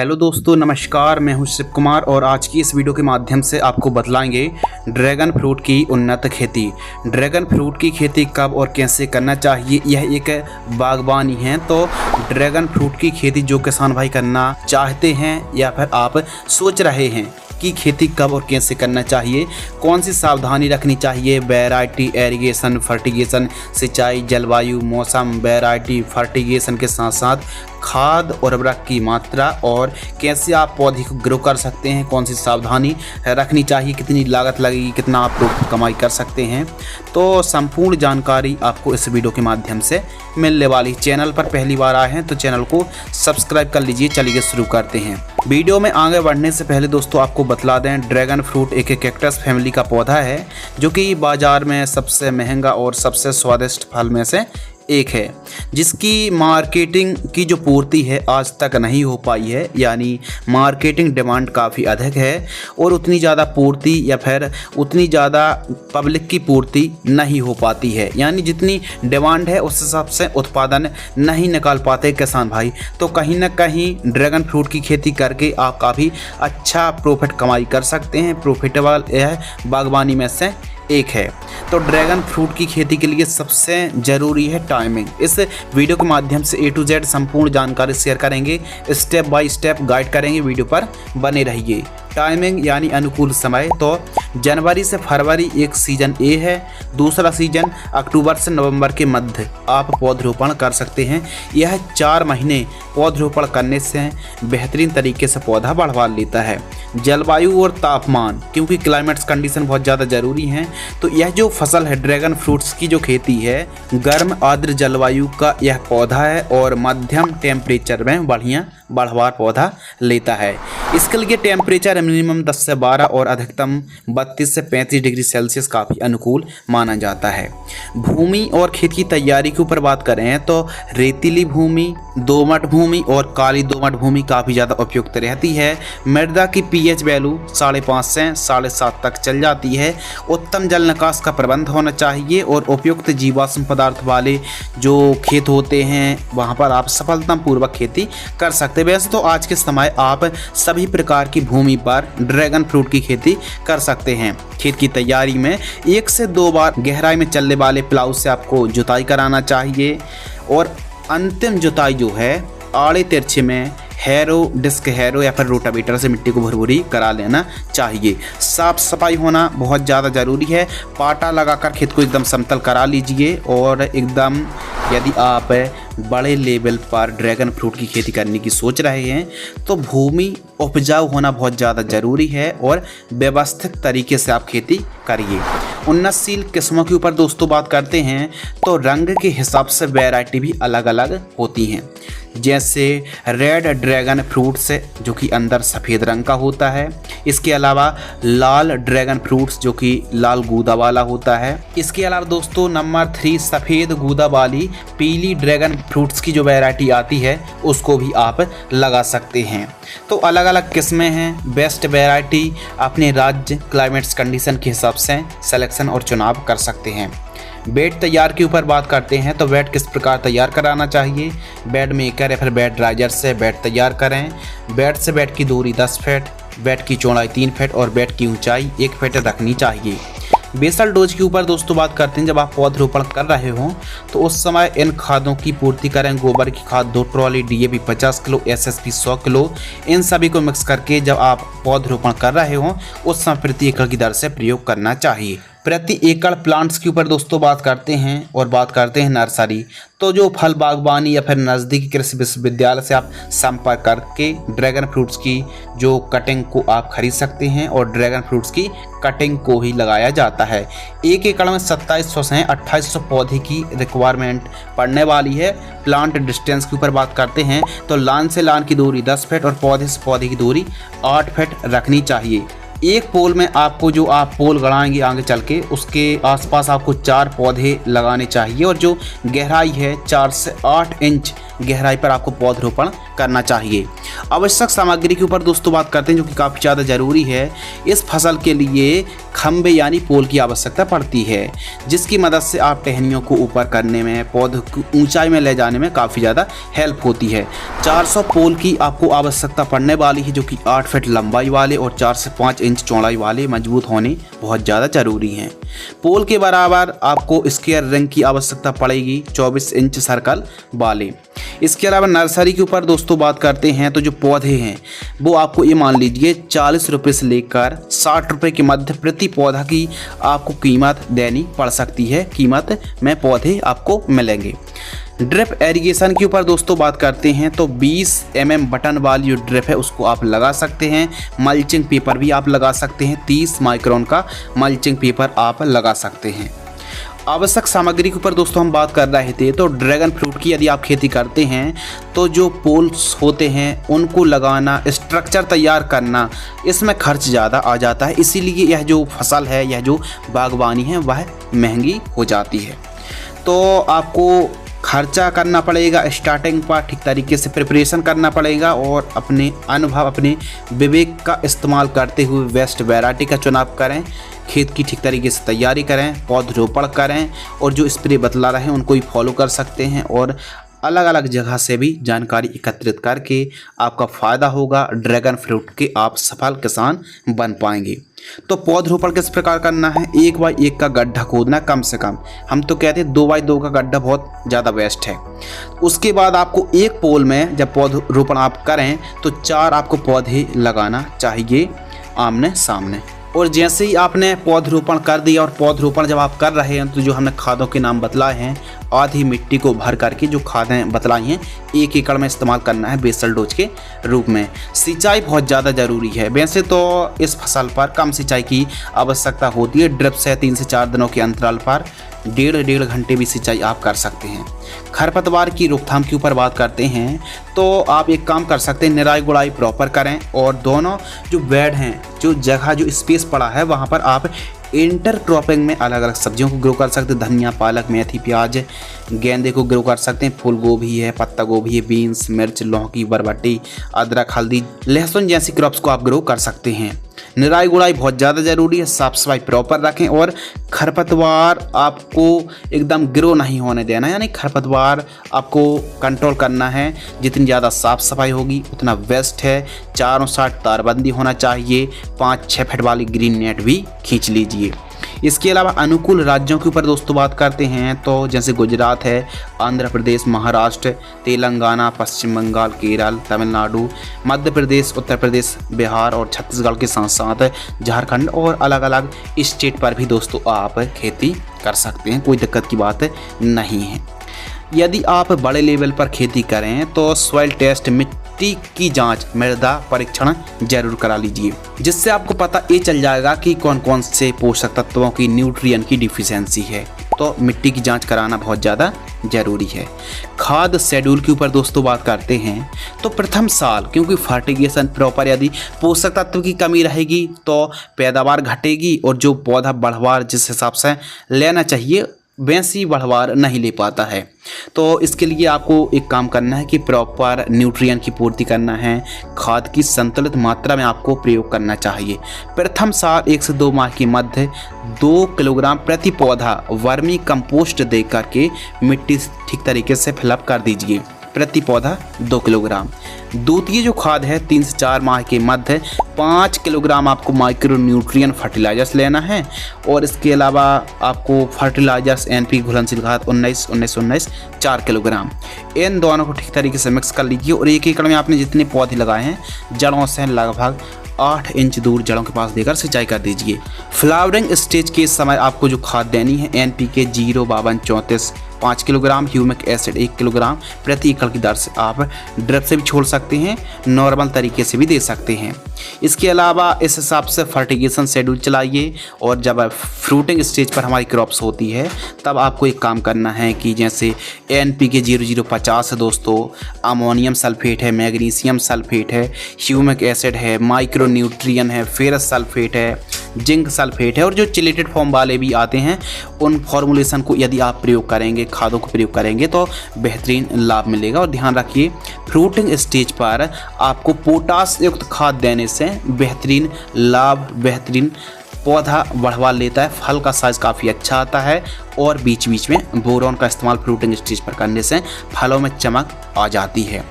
Hello दोस्तों, नमस्कार। मैं हूं शिव कुमार और आज की इस वीडियो के माध्यम से आपको बतलाएंगे ड्रैगन फ्रूट की उन्नत खेती। ड्रैगन फ्रूट की खेती कब और कैसे करना चाहिए, यह एक बागवानी है। तो ड्रैगन फ्रूट की खेती जो किसान भाई करना चाहते हैं या फिर आप सोच रहे हैं की खेती कब और कैसे करना चाहिए, कौन सी सावधानी रखनी चाहिए, वैरायटी, एरीगेशन, फर्टिगेशन, सिंचाई, जलवायु, मौसम, वैरायटी, फर्टिगेशन के साथ साथ खाद और उर्वरक की मात्रा और कैसे आप पौधे को ग्रो कर सकते हैं, कौन सी सावधानी रखनी चाहिए, कितनी लागत लगेगी, कितना आप लोग कमाई कर सकते हैं। तो संपूर्ण जानकारी आपको इस वीडियो के माध्यम से मिलने वाली। चैनल पर पहली बार आए हैं तो चैनल को सब्सक्राइब कर लीजिए। चलिए शुरू करते हैं। वीडियो में आगे बढ़ने से पहले दोस्तों आपको बतला दें, ड्रैगन फ्रूट एक कैक्टस फैमिली का पौधा है जो कि बाजार में सबसे महंगा और सबसे स्वादिष्ट फल में से एक है, जिसकी मार्केटिंग की जो पूर्ति है आज तक नहीं हो पाई है। यानी मार्केटिंग डिमांड काफ़ी अधिक है और उतनी ज़्यादा पूर्ति या फिर उतनी ज़्यादा पब्लिक की पूर्ति नहीं हो पाती है। यानी जितनी डिमांड है उस हिसाब से उत्पादन नहीं निकाल पाते किसान भाई। तो कहीं ना कहीं ड्रैगन फ्रूट की खेती करके आप काफ़ी अच्छा प्रॉफिट कमाई कर सकते हैं। प्रॉफिटेबल यह बागवानी में से एक है। तो ड्रैगन फ्रूट की खेती के लिए सबसे ज़रूरी है टाइमिंग। इस वीडियो के माध्यम से A to Z संपूर्ण जानकारी शेयर करेंगे, स्टेप बाय स्टेप गाइड करेंगे। वीडियो पर बने रहिए। टाइमिंग यानी अनुकूल समय, तो जनवरी से फरवरी एक सीजन ए है, दूसरा सीजन अक्टूबर से नवंबर के मध्य आप पौधरोपण कर सकते हैं। यह 4 महीने पौधरोपण करने से बेहतरीन तरीके से पौधा बढ़वा लेता है। जलवायु और तापमान, क्योंकि क्लाइमेट्स कंडीशन बहुत ज़्यादा ज़रूरी हैं, तो यह जो फसल है ड्रैगन फ्रूट्स की जो खेती है, गर्म आर्द्र जलवायु का यह पौधा है और मध्यम टेम्परेचर में बढ़िया बढ़वार पौधा लेता है। इसके लिए टेम्परेचर मिनिमम 10 से 12 और अधिकतम 32 से 35 डिग्री सेल्सियस काफ़ी अनुकूल माना जाता है। भूमि और खेत की तैयारी के ऊपर बात करें तो रेतीली भूमि, दोमट भूमि और काली दोमट भूमि काफ़ी ज़्यादा उपयुक्त रहती है। मृदा की pH वैल्यू 5.5 से 7.5 तक चल जाती है। उत्तम जल निकास का प्रबंध होना चाहिए और उपयुक्त जीवाश्म पदार्थ वाले जो खेत होते हैं वहाँ पर आप सफलतापूर्वक खेती कर सकते हैं। वैसे तो आज के समय आप सभी प्रकार की भूमि पर ड्रैगन फ्रूट की खेती कर सकते हैं। खेत की तैयारी में 1 से 2 बार गहराई में चलने वाले प्लाऊ से आपको जुताई कराना चाहिए और अंतिम जुताई जो है आड़े तिरछे में हैरो, डिस्क हैरो या फिर रोटावेटर से मिट्टी को भुरभुरी करा लेना चाहिए। साफ सफाई होना बहुत ज़्यादा ज़रूरी है। पाटा लगाकर खेत को एकदम समतल करा लीजिए और एकदम, यदि आप बड़े लेवल पर ड्रैगन फ्रूट की खेती करने की सोच रहे हैं तो भूमि उपजाऊ होना बहुत ज़्यादा ज़रूरी है और व्यवस्थित तरीके से आप खेती करिए। उन्नतशील किस्मों के ऊपर दोस्तों बात करते हैं तो रंग के हिसाब से वैरायटी भी अलग अलग होती हैं। जैसे रेड ड्रैगन फ्रूट से जो कि अंदर सफ़ेद रंग का होता है। इसके अलावा लाल ड्रैगन फ्रूट्स जो कि लाल गूदा वाला होता है। इसके अलावा दोस्तों नंबर 3 सफ़ेद गूदा वाली पीली ड्रैगन फ्रूट्स की जो वैरायटी आती है उसको भी आप लगा सकते हैं। तो अलग अलग किस्में हैं। बेस्ट वैरायटी अपने राज्य क्लाइमेट्स कंडीशन के हिसाब से सिलेक्शन और चुनाव कर सकते हैं। बेड तैयार के ऊपर बात करते हैं तो बेड किस प्रकार तैयार कराना चाहिए। बेड मेकर या फिर बेड राइजर से बेड तैयार करें। बेड से बेड की दूरी 10 फीट, बेड की चौड़ाई 3 फीट और बेड की ऊंचाई 1 फीट रखनी चाहिए। बेसल डोज के ऊपर दोस्तों बात करते हैं, जब आप पौधरोपण कर रहे हों तो उस समय इन खादों की पूर्ति करें। गोबर की खाद 2 trolley, DAP 50 kilo, SSP 100 kilo, इन सभी को मिक्स करके जब आप पौधरोपण कर रहे हों उस समय प्रति एकड़ की दर से प्रयोग करना चाहिए। प्रति एकड़ प्लांट्स के ऊपर दोस्तों बात करते हैं और बात करते हैं नर्सरी। तो जो फल बागवानी या फिर नज़दीकी कृषि विश्वविद्यालय से आप संपर्क करके ड्रैगन फ्रूट्स की जो कटिंग को आप खरीद सकते हैं और ड्रैगन फ्रूट्स की कटिंग को ही लगाया जाता है। 1 एकड़ में 2700 से 2800 पौधे की रिक्वायरमेंट पड़ने वाली है। प्लांट डिस्टेंस के ऊपर बात करते हैं तो लान से लान की दूरी 10 फीट और पौधे से पौधे की दूरी 8 फीट रखनी चाहिए। एक पोल में आपको जो आप पोल गड़ाएंगे आगे चल के उसके आसपास आपको 4 पौधे लगाने चाहिए और जो गहराई है 4 से 8 इंच गहराई पर आपको पौधरोपण करना चाहिए। आवश्यक सामग्री के ऊपर दोस्तों बात करते हैं जो कि काफ़ी ज़्यादा ज़रूरी है। इस फसल के लिए खंभे यानी पोल की आवश्यकता पड़ती है, जिसकी मदद से आप टहनियों को ऊपर करने में, पौधों को ऊंचाई में ले जाने में काफ़ी ज़्यादा हेल्प होती है। 400 पोल की आपको आवश्यकता पड़ने वाली है, जो कि 8 फीट लंबाई वाले और 4 से 5 इंच चौड़ाई वाले मजबूत होने बहुत ज़्यादा ज़रूरी हैं। पोल के बराबर आपको स्क्वायर रिंग की आवश्यकता पड़ेगी 24 इंच सर्कल वाले। इसके अलावा नर्सरी के ऊपर दोस्तों बात करते हैं तो जो पौधे हैं वो आपको ये मान लीजिए 40 रुपये से लेकर 60 रुपये के मध्य प्रति पौधा की आपको कीमत देनी पड़ सकती है। कीमत में पौधे आपको मिलेंगे। ड्रिप एरीगेशन के ऊपर दोस्तों बात करते हैं तो 20 mm बटन वाली जो ड्रिप है उसको आप लगा सकते हैं। मल्चिंग पेपर भी आप लगा सकते हैं, 30 माइक्रोन का मल्चिंग पेपर आप लगा सकते हैं। आवश्यक सामग्री के ऊपर दोस्तों हम बात कर रहे थे तो ड्रैगन फ्रूट की यदि आप खेती करते हैं तो जो पोल्स होते हैं उनको लगाना, स्ट्रक्चर तैयार करना, इसमें खर्च ज़्यादा आ जाता है। इसीलिए यह जो फसल है, यह जो बागवानी है वह महंगी हो जाती है। तो आपको खर्चा करना पड़ेगा, स्टार्टिंग पर ठीक तरीके से प्रिपरेशन करना पड़ेगा और अपने अनुभव, अपने विवेक का इस्तेमाल करते हुए बेस्ट वैरायटी का चुनाव करें, खेत की ठीक तरीके से तैयारी करें, पौधरोपण करें और जो स्प्रे बतला रहे हैं उनको ही फॉलो कर सकते हैं और अलग अलग जगह से भी जानकारी एकत्रित करके आपका फ़ायदा होगा। ड्रैगन फ्रूट के आप सफल किसान बन पाएंगे। तो पौधरोपण किस प्रकार करना है? 1 बाई 1 का गड्ढा खोदना कम से कम। हम तो कहते हैं 2 बाई 2 का गड्ढा बहुत ज़्यादा बेस्ट है। उसके बाद आपको एक पोल में जब पौधरोपण आप करें तो 4 आपको पौधे लगाना चाहिए आमने सामने। और जैसे ही आपने पौधरोपण कर दिया और पौधरोपण जब आप कर रहे हैं तो जो हमने खादों के नाम बतलाए हैं, आधी मिट्टी को भर करके जो खादें बतलाई हैं 1 एकड़ में इस्तेमाल करना है बेसल डोज के रूप में। सिंचाई बहुत ज़्यादा ज़रूरी है। वैसे तो इस फसल पर कम सिंचाई की आवश्यकता होती है। ड्रिप से 3 से 4 दिनों के अंतराल पर 1.5 घंटे भी सिंचाई आप कर सकते हैं। खरपतवार की रोकथाम के ऊपर बात करते हैं तो आप एक काम कर सकते हैं, निराई गुड़ाई प्रॉपर करें और दोनों जो बेड हैं, जो जगह, जो स्पेस पड़ा है वहाँ पर आप इंटर क्रॉपिंग में अलग अलग सब्जियों को ग्रो कर सकते हैं। धनिया, पालक, मेथी, प्याज, गेंदे को ग्रो कर सकते हैं। फूल गोभी है, पत्ता गोभी है, बीन्स, मिर्च, लौकी, बरबट्टी, अदरक, हल्दी, लहसुन जैसी क्रॉप्स को आप ग्रो कर सकते हैं। निराई गुड़ाई बहुत ज़्यादा ज़रूरी है। साफ़ सफाई प्रॉपर रखें और खरपतवार आपको एकदम ग्रो नहीं होने देना, यानी खरपतवार आपको कंट्रोल करना है। जितनी ज़्यादा साफ़ सफाई होगी उतना बेस्ट है। चारों साइड तारबंदी होना चाहिए। 5-6 फीट वाली ग्रीन नेट भी खींच लीजिए। इसके अलावा अनुकूल राज्यों के ऊपर दोस्तों बात करते हैं तो जैसे गुजरात है, आंध्र प्रदेश, महाराष्ट्र, तेलंगाना, पश्चिम बंगाल, केरल, तमिलनाडु, मध्य प्रदेश, उत्तर प्रदेश, बिहार और छत्तीसगढ़ के साथ साथ झारखंड और अलग अलग स्टेट पर भी दोस्तों आप खेती कर सकते हैं। कोई दिक्कत की बात नहीं है। यदि आप बड़े लेवल पर खेती करें तो सॉइल टेस्ट, मिट्टी की जांच, मृदा परीक्षण जरूर करा लीजिए, जिससे आपको पता ये चल जाएगा कि कौन कौन से पोषक तत्वों की, न्यूट्रिएंट की डिफिशियंसी है। तो मिट्टी की जांच कराना बहुत ज़्यादा जरूरी है। खाद शेड्यूल के ऊपर दोस्तों बात करते हैं तो प्रथम साल, क्योंकि फर्टिगेशन प्रॉपर, यदि पोषक तत्व की कमी रहेगी तो पैदावार घटेगी और जो पौधा बढ़वार जिस हिसाब से लेना चाहिए वैसी बढ़वार नहीं ले पाता है। तो इसके लिए आपको एक काम करना है कि प्रॉपर न्यूट्रिएंट की पूर्ति करना है। खाद की संतुलित मात्रा में आपको प्रयोग करना चाहिए। प्रथम साल 1 से 2 माह के मध्य 2 किलोग्राम प्रति पौधा वर्मी कंपोस्ट दे करके मिट्टी ठीक तरीके से फिलअप कर दीजिए। प्रति पौधा 2 किलोग्राम। द्वितीय जो खाद है 3 से 4 माह के मध्य 5 किलोग्राम आपको माइक्रो न्यूट्रिएंट फर्टिलाइजर्स लेना है और इसके अलावा आपको फर्टिलाइजर्स NP घुलनशील खाद 19-19-19 4 किलोग्राम। इन दोनों को ठीक तरीके से मिक्स कर लीजिए और 1 एकड़ में आपने जितने पौधे लगाए हैं जड़ों से लगभग 8 इंच दूर जड़ों के पास देकर सिंचाई कर दीजिए। फ्लावरिंग स्टेज के समय आपको जो खाद देनी है NPK 0-52-34 5 kilogram, humic acid 1 kilogram प्रति एकड़ की दर से आप ड्रिप से भी छोड़ सकते हैं, नॉर्मल तरीके से भी दे सकते हैं। इसके अलावा इस हिसाब से फर्टिगेशन शेड्यूल चलाइए और जब फ्रूटिंग स्टेज पर हमारी क्रॉप्स होती है तब आपको एक काम करना है कि जैसे NPK 0050 है दोस्तों, अमोनियम सल्फेट है, मैग्नीशियम सल्फेट है, ह्यूमिक एसिड है, माइक्रो न्यूट्रिएंट है, फेरस सल्फेट है, जिंक सल्फेट है और जो चिलेटेड फॉर्म वाले भी आते हैं, उन फॉर्मुलेशन को यदि आप प्रयोग करेंगे, खादों को प्रयोग करेंगे तो बेहतरीन लाभ मिलेगा। और ध्यान रखिए, फ्रूटिंग स्टेज पर आपको पोटास युक्त खाद देने से बेहतरीन लाभ, बेहतरीन पौधा बढ़वा लेता है, फल का साइज काफ़ी अच्छा आता है और बीच बीच में बोरॉन का इस्तेमाल फ्रूटिंग स्टेज पर करने से फलों में चमक आ जाती है।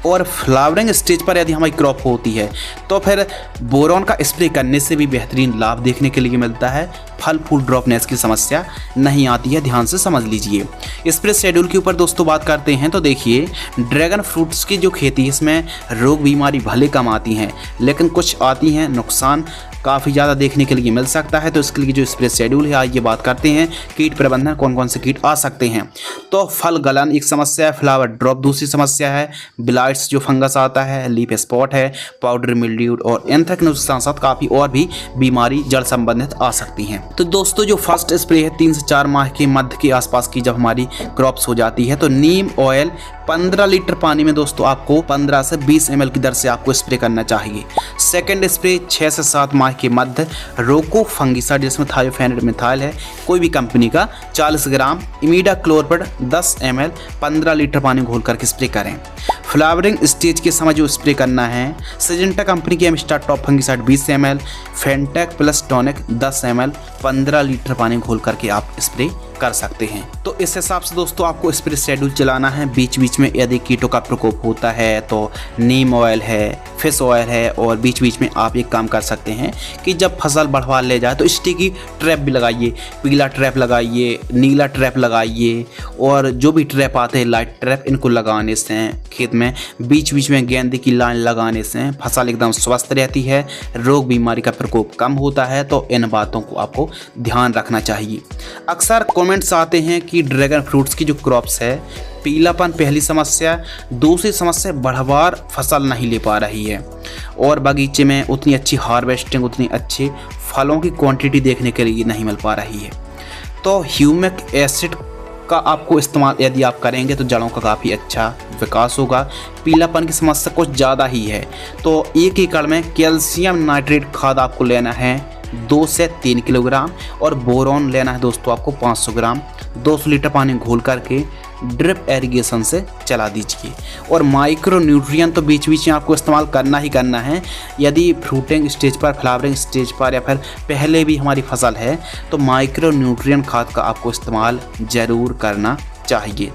और फ्लावरिंग स्टेज पर यदि हमारी क्रॉप होती है तो फिर बोरॉन का स्प्रे करने से भी बेहतरीन लाभ देखने के लिए मिलता है, फल फूल ड्रॉपनेस की समस्या नहीं आती है। ध्यान से समझ लीजिए। स्प्रे शेड्यूल के ऊपर दोस्तों बात करते हैं तो देखिए, ड्रैगन फ्रूट्स की जो खेती, इसमें रोग बीमारी भले कम आती हैं लेकिन कुछ आती हैं, नुकसान काफ़ी ज़्यादा देखने के लिए मिल सकता है। तो इसके लिए जो स्प्रे शेड्यूल है, आइए बात करते हैं। कीट प्रबंधन, कौन कौन से कीट आ सकते हैं। तो फल गलन एक समस्या है, फ्लावर ड्रॉप दूसरी समस्या है, ब्लाइट्स जो फंगस आता है, लीफ स्पॉट है, पाउडर मिल्ड्यू और एंथ्रेक्नोज के साथ साथ काफ़ी और भी बीमारी जड़ संबंधित आ सकती हैं। तो दोस्तों जो फर्स्ट स्प्रे है 3 से 4 माह के मध्य के आसपास की जब हमारी क्रॉप्स हो जाती है तो नीम ऑयल 15 लीटर पानी में दोस्तों आपको 15 से 20 ml की दर से आपको स्प्रे करना चाहिए। सेकंड स्प्रे 6 से 7 माह के मध्य रोको फंगिसाइड जिसमें थायोफेनेट मिथाइल है, कोई भी कंपनी का, 40 ग्राम इमिडाक्लोरपिड 10 ml 15 लीटर पानी घोल करके स्प्रे करें। फ्लावरिंग स्टेज के समय जो स्प्रे करना है, सिजेंटा कंपनी की Amistar top fungicide 20 ml, Fantac plus tonic 10 ml 15 litre पानी घोल करके आप स्प्रे कर सकते हैं। तो इस हिसाब से दोस्तों आपको स्प्रे शेड्यूल चलाना है। बीच बीच में यदि कीटों का प्रकोप होता है तो नीम ऑयल है, फिश ऑयल है, और बीच बीच में आप एक काम कर सकते हैं कि जब फसल बढ़वा ले जाए तो स्टिकी ट्रैप भी लगाइए, पीला ट्रैप लगाइए, नीला ट्रैप लगाइए, और जो भी ट्रैप आते हैं लाइट ट्रैप, इनको लगाने से खेत में बीच बीच में गेंदे की लाइन लगाने से फसल एकदम स्वस्थ रहती है, रोग बीमारी का प्रकोप कम होता है। तो इन बातों को आपको ध्यान रखना चाहिए। अक्सर कमेंट्स आते हैं कि ड्रैगन फ्रूट्स की जो क्रॉप्स है, पीलापन पहली समस्या, दूसरी समस्या बढ़वार फसल नहीं ले पा रही है और बगीचे में उतनी अच्छी हार्वेस्टिंग, उतनी अच्छी फलों की क्वांटिटी देखने के लिए नहीं मिल पा रही है। तो ह्यूमिक एसिड का आपको इस्तेमाल यदि आप करेंगे तो जड़ों का काफ़ी अच्छा विकास होगा। पीलापन की समस्या कुछ ज़्यादा ही है तो 1 एकड़ में कैल्शियम नाइट्रेट खाद आपको लेना है 2 से 3 किलोग्राम, और बोरॉन लेना है दोस्तों आपको 500 ग्राम 200 लीटर पानी घोल करके ड्रिप एरिगेशन से चला दीजिए। और माइक्रो न्यूट्रिएंट तो बीच बीच में आपको इस्तेमाल करना ही करना है। यदि फ्रूटिंग स्टेज पर, फ्लावरिंग स्टेज पर या फिर पहले भी हमारी फसल है तो माइक्रो न्यूट्रिएंट खाद का आपको इस्तेमाल ज़रूर करना चाहिए।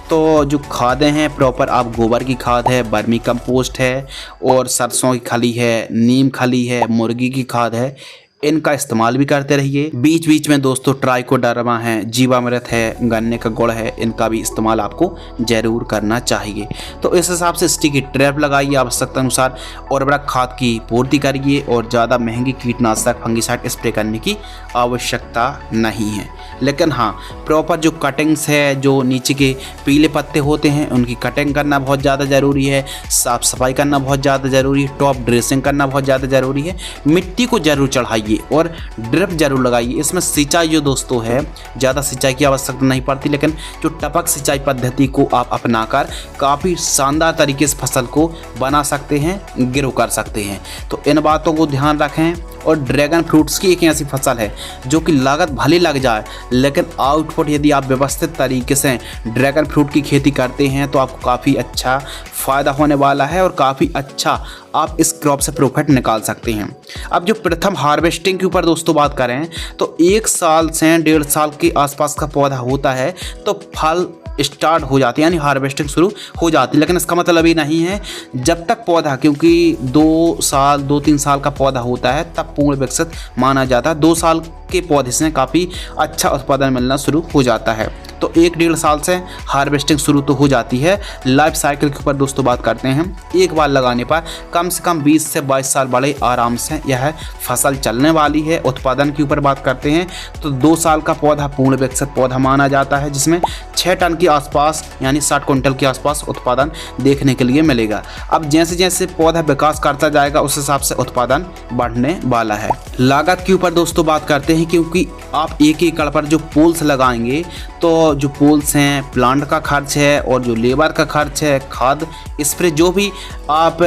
तो जो खादें हैं प्रॉपर, आप गोबर की खाद है, बर्मी कंपोस्ट है, और सरसों की खली है, नीम खली है, मुर्गी की खाद है, इनका इस्तेमाल भी करते रहिए। बीच बीच में दोस्तों ट्राइकोडर्मा है, जीवामृत है, गन्ने का गुड़ है, इनका भी इस्तेमाल आपको जरूर करना चाहिए। तो इस हिसाब से स्टिकी ट्रैप लगाइए, आवश्यकता अनुसार उर्वरक खाद की पूर्ति करिए, और ज़्यादा महंगी कीटनाशक फंगिसाइड स्प्रे करने की आवश्यकता नहीं है। लेकिन हाँ, प्रॉपर जो कटिंग्स है, जो नीचे के पीले पत्ते होते हैं उनकी कटिंग करना बहुत ज़्यादा ज़रूरी है, साफ़ सफाई करना बहुत ज़्यादा ज़रूरी है, टॉप ड्रेसिंग करना बहुत ज़्यादा ज़रूरी है, मिट्टी को ज़रूर चढ़ाइए और ड्रिप जरूर लगाइए। इसमें सिंचाई जो दोस्तों है, ज़्यादा सिंचाई की आवश्यकता नहीं पड़ती, लेकिन जो टपक सिंचाई पद्धति को आप अपनाकर काफ़ी शानदार तरीके से फसल को बना सकते हैं, ग्रो कर सकते हैं। तो इन बातों को ध्यान रखें। और ड्रैगन फ्रूट्स की एक ऐसी फसल है जो कि लागत भले लग जाए, लेकिन आउटपुट यदि आप व्यवस्थित तरीके से ड्रैगन फ्रूट की खेती करते हैं तो आपको काफ़ी अच्छा फ़ायदा होने वाला है और काफ़ी अच्छा आप इस क्रॉप से प्रॉफिट निकाल सकते हैं। अब जो प्रथम हार्वेस्टिंग के ऊपर दोस्तों बात करें तो 1 साल से 1.5 साल के आसपास का पौधा होता है तो फल स्टार्ट हो जाती है, यानी हार्वेस्टिंग शुरू हो जाती है। लेकिन इसका मतलब ये नहीं है जब तक पौधा, क्योंकि 2-3 साल का पौधा होता है तब पूर्ण विकसित माना जाता है। 2 साल के पौधे से काफ़ी अच्छा उत्पादन मिलना शुरू हो जाता है। तो 1-1.5 साल से हार्वेस्टिंग शुरू तो हो जाती है। लाइफ साइकिल के ऊपर दोस्तों बात करते हैं, एक बार लगाने पर कम से कम 20 से 22 साल बड़े आराम से यह फसल चलने वाली है। उत्पादन के ऊपर बात करते हैं तो 2 साल का पौधा पूर्ण विकसित पौधा माना जाता है, जिसमें 6 टन के आसपास यानी 60 क्विंटल के आसपास उत्पादन देखने के लिए मिलेगा। अब जैसे जैसे पौधा विकास करता जाएगा उस हिसाब से उत्पादन बढ़ने वाला है। लागत के ऊपर दोस्तों बात करते हैं, क्योंकि आप 1 एकड़ पर जो पोल्स लगाएंगे तो जो पोल्स हैं, प्लांट का खर्च है और जो लेबर का खर्च है, खाद स्प्रे जो भी आप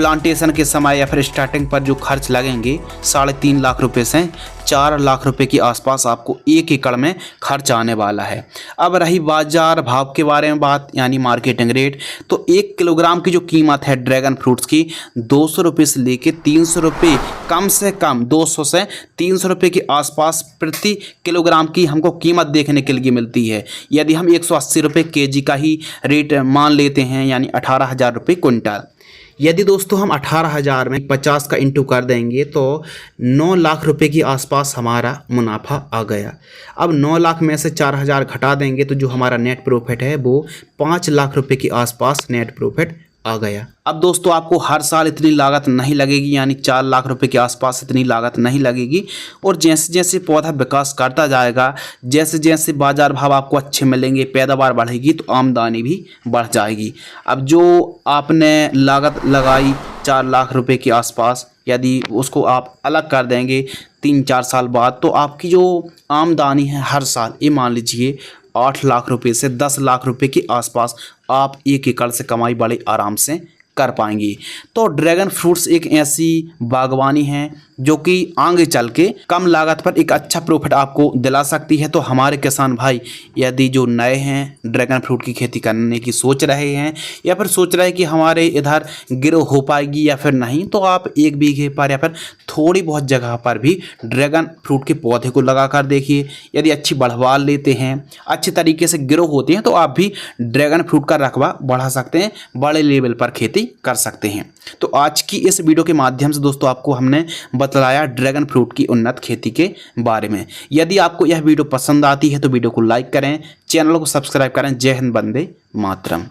प्लांटेशन के समय या फिर स्टार्टिंग पर जो खर्च लगेंगे 3.5 लाख रुपए से 4 लाख रुपए के आसपास आपको 1 एकड़ में खर्च आने वाला है। अब रही बाजार भाव के बारे में बात, यानी मार्केटिंग रेट, तो 1 किलोग्राम की जो कीमत है ड्रैगन फ्रूट्स की 200 रुपये से लेके 300 रुपये, कम से कम 200 से 300 रुपये के आसपास प्रति किलोग्राम की हमको कीमत देखने के लिए मिलती है। यदि हम 180 रुपये केजी का ही रेट मान लेते हैं, यानी 18,000 रुपये क्विंटल। यदि दोस्तों हम 18,000 में 50 का इंटू कर देंगे तो 9 लाख रुपए के आसपास हमारा मुनाफा आ गया। अब 9 लाख में से 4,000 घटा देंगे तो जो हमारा नेट प्रॉफिट है वो 5 लाख रुपए के आसपास नेट प्रॉफिट आ गया। अब दोस्तों आपको हर साल इतनी लागत नहीं लगेगी, यानी 4 लाख रुपए के आसपास इतनी लागत नहीं लगेगी। और जैसे जैसे पौधा विकास करता जाएगा, जैसे जैसे बाजार भाव आपको अच्छे मिलेंगे, पैदावार बढ़ेगी तो आमदनी भी बढ़ जाएगी। अब जो आपने लागत लगाई 4 लाख रुपए के आसपास, यदि उसको आप अलग कर देंगे 3-4 साल बाद, तो आपकी जो आमदनी है हर साल, ये मान लीजिए 8 लाख रुपए से 10 लाख रुपए के आसपास आप 1 एकड़ से कमाई बड़े आराम से कर पाएंगे। तो ड्रैगन फ्रूट्स एक ऐसी बागवानी है जो कि आगे चल के कम लागत पर एक अच्छा प्रॉफिट आपको दिला सकती है। तो हमारे किसान भाई यदि जो नए हैं ड्रैगन फ्रूट की खेती करने की सोच रहे हैं, या फिर सोच रहे हैं कि हमारे इधर ग्रो हो पाएगी या फिर नहीं, तो आप 1 बीघे पर या फिर थोड़ी बहुत जगह पर भी ड्रैगन फ्रूट के पौधे को लगा कर देखिए। यदि अच्छी बढ़वाल लेते हैं, अच्छे तरीके से ग्रो होते हैं, तो आप भी ड्रैगन फ्रूट का रकबा बढ़ा सकते हैं, बड़े लेवल पर खेती कर सकते हैं। तो आज की इस वीडियो के माध्यम से दोस्तों आपको हमने बतलाया ड्रैगन फ्रूट की उन्नत खेती के बारे में। यदि आपको यह वीडियो पसंद आती है तो वीडियो को लाइक करें, चैनल को सब्सक्राइब करें। जय हिंद, वंदे मातरम।